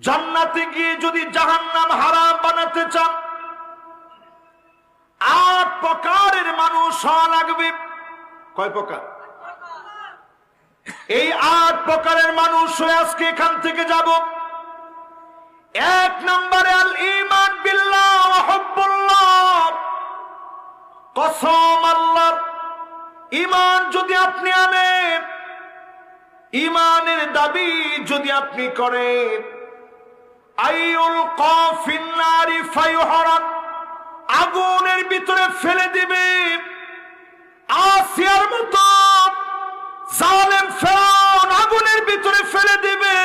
জান্নাতে গিয়ে যদি জাহান্নাম হারাম বানাতে চান 8 প্রকারের মানুষ হওয়া লাগবে। কয় প্রকার? এই 8 প্রকারের মানুষ হয়ে আজকে এখান থেকে যাব। 1 নম্বরে আল ঈমান বিল্লাহ ওয়া হুব্বুল্লাহ। কসম আল্লাহর, ঈমান যদি আপনি আনেন, ঈমানের দাবি যদি আপনি করেন, আইউল কাফিন নারি ফায়ুহরাক, আগুনের ভিতরে ফেলে দিবে। আসিয়ার মতো জালেম ফেরাউন আগুনের ভিতরে ফেলে দিবে।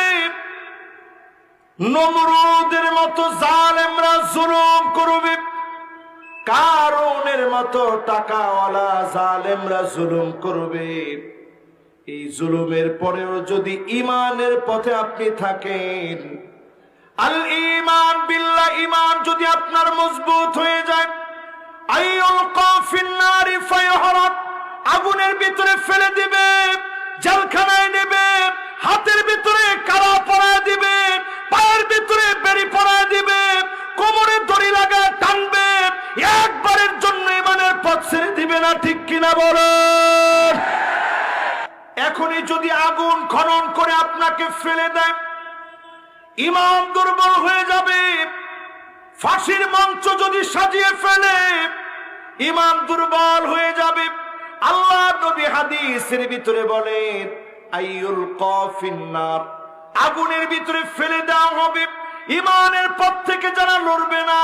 নমরুদের মতো জালেমরা জুলুম করবে। কারুনের মতো টাকাওয়ালা জালেমরা জুলুম করবে। এই জুলুমের পরেও যদি ঈমানের পথে আপনি থাকেন, আল ঈমান বিল্লাহ, ঈমান যদি আপনার মজবুত হয়ে যায়, আইউল কাফিন নারি ফায়ুহরাক, আগুনের ভিতরে ফেলে দিবে, জেলখানায় নেবে, হাতের ভিতরে কারা পরায় দিবে, পায়ের ভিতরে বেড়ি পরায় দিবে, কোমরে দড়ি লাগায় টানবে, একবারের জন্য ঈমানের পথ ছেড়ে দিবে না। ঠিক কিনা বলেন? এখনই যদি আগুন খনন করে আপনাকে ফেলে দেয়, ঈমান দুর্বল হয়ে যাবে। ফাঁসির মঞ্চ যদি সাজিয়ে ফেলে, ঈমান দুর্বল হয়ে যাবে। আল্লাহ নবী হাদিসের ভিতরে বলেন, আইউল কাফিন নার, আগুনের ভিতরে ফেলে দেওয়া হবে। ঈমানের পথ থেকে যারা লড়বে না,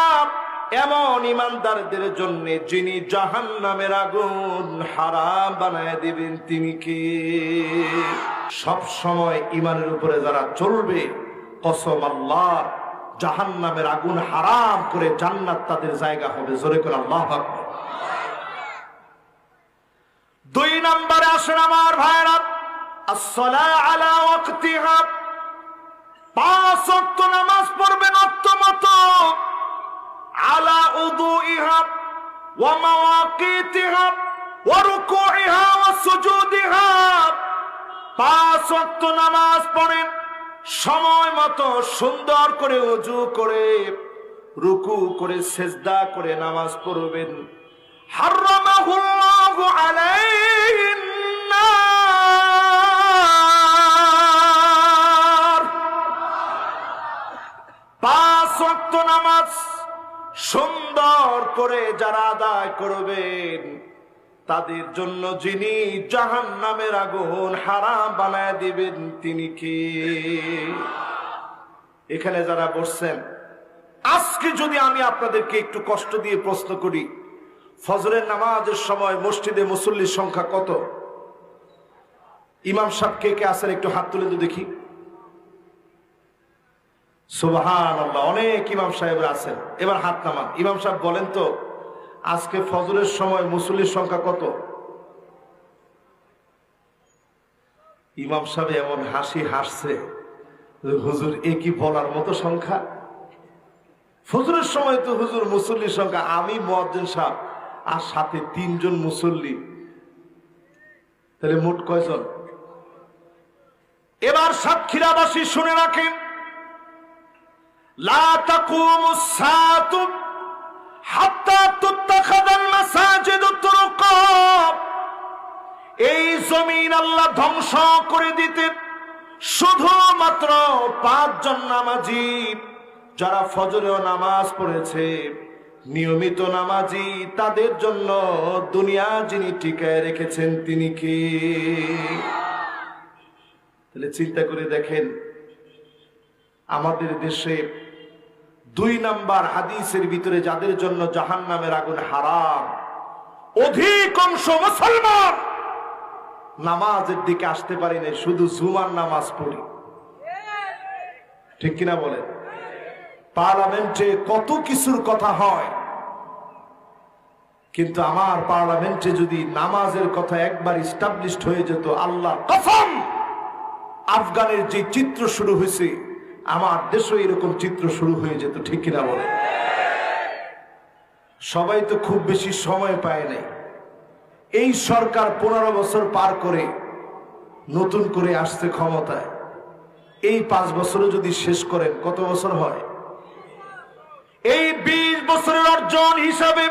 এমন ঈমানদারদের জন্য যিনি জাহান্নামের আগুন হারাম বানায় দিবেন, তিনি কে? সব সময় ঈমানের উপরে যারা চলবে, কসম আল্লাহ, জাহান্নামের আগুন হারাম করে জান্নাত তাদের জায়গা হবে। জোরে করে আল্লাহু আকবার। 2 নম্বরে আসেন আমার ভাইরা, আসসালাতু আলা ওয়াক্তিহা, 5 ওয়াক্ত নামাজ পড়বেন ওয়াক্তমতো, আলা উযুইহা ওয়া মাওয়াকিতিহা ওয়া রুকুইহা ওয়া সুজুদিহা। 5 ওয়াক্ত নামাজ পড়েন, সময় মতো সুন্দর করে ওযু করে, রুকু করে, সিজদা করে নামাজ পড়বেন। হারামাহুল্লাহু আলাইহিন নার। 5 ওয়াক্ত নামাজ সুন্দর করে যারা আদায় করবেন, তাদের জন্য যিনি জাহান্নামের আগুন হারাম বানায় দিবেন, তিনি কে? এখানে যারা বসছেন, আজকে যদি আমি আপনাদেরকে একটু কষ্ট দিয়ে প্রশ্ন করি, ফজরের নামাজের সময় মসজিদে মুসল্লির সংখ্যা কত? ইমাম সাহেব কে কে আছেন একটু হাত তুলে তো দেখি। সুবহানাল্লাহ, অনেক ইমাম সাহেবরা আছেন। এবার হাত নামান। ইমাম সাহেব বলেন তো, আজকে ফজরের সময় মুসল্লির সংখ্যা কত? ইমাম সাহেব এমন হাসি হাসছে, হুজুর এ কি বলার মতো সংখ্যা? ফজরের সময় তো হুজুর মুসল্লির সংখ্যা, আমি মুয়াজ্জিন সাহেব আর সাথে 3 জন মুসল্লি, তাহলে মোট কয়জন? এবার সাতক্ষীরাবাসী শুনে রাখেন, লা তাকুমুস সাআতু হাত্তা তুত্তাখাযাল মাসাজিদু তুরুকা। এই জমিন আল্লাহ ধ্বংস করে দিতে শুধুমাত্র 5 জন নামাজি, যারা ফজরেও নামাজ পড়েছে, নিয়মিত নামাজি, তাদের জন্য দুনিয়া যিনি টিকায় রেখেছেন, তিনি কে? তাহলে চিন্তা করে দেখেন, আমাদের দেশে 2 নাম্বার হাদিসের ভিতরে যাদের জন্য জাহান্নামের আগুন হারাম, অধিকাংশ মুসলমান নামাজের দিকে আসতে পারি না, শুধু জুমার নামাজ পড়ি। ঠিক কিনা বলে? পার্লামেন্টে কত কিছুর কথা হয়, কিন্তু আমার পার্লামেন্টে যদি নামাজের কথা একবার এস্টাবলিশড হয়ে যেত, আল্লাহ কসম, আফগানের যে চিত্র শুরু হয়েছে, আমার দেশে এরকম চিত্র শুরু হয়ে যেত। ঠিক কিনা বলে? সবাই তো খুব বেশি সময় পায় নাই। এই সরকার 15 বছর পার করে নতুন করে আসছে ক্ষমতায়। এই 5 বছরে যদি শেষ করেন কত বছর হয়? এই 20 বছরের অর্জন হিসাবে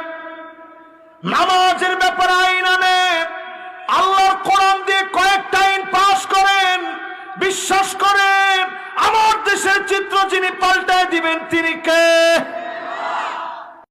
নামাজের ব্যাপারে আইন আনে, আল্লাহর কোরআন দিয়ে কয়েকটা আইন পাশ করেন। বিশ্বাস করেন আমার দেশের চিত্র যিনি পাল্টায় দিবেন তিনি কে?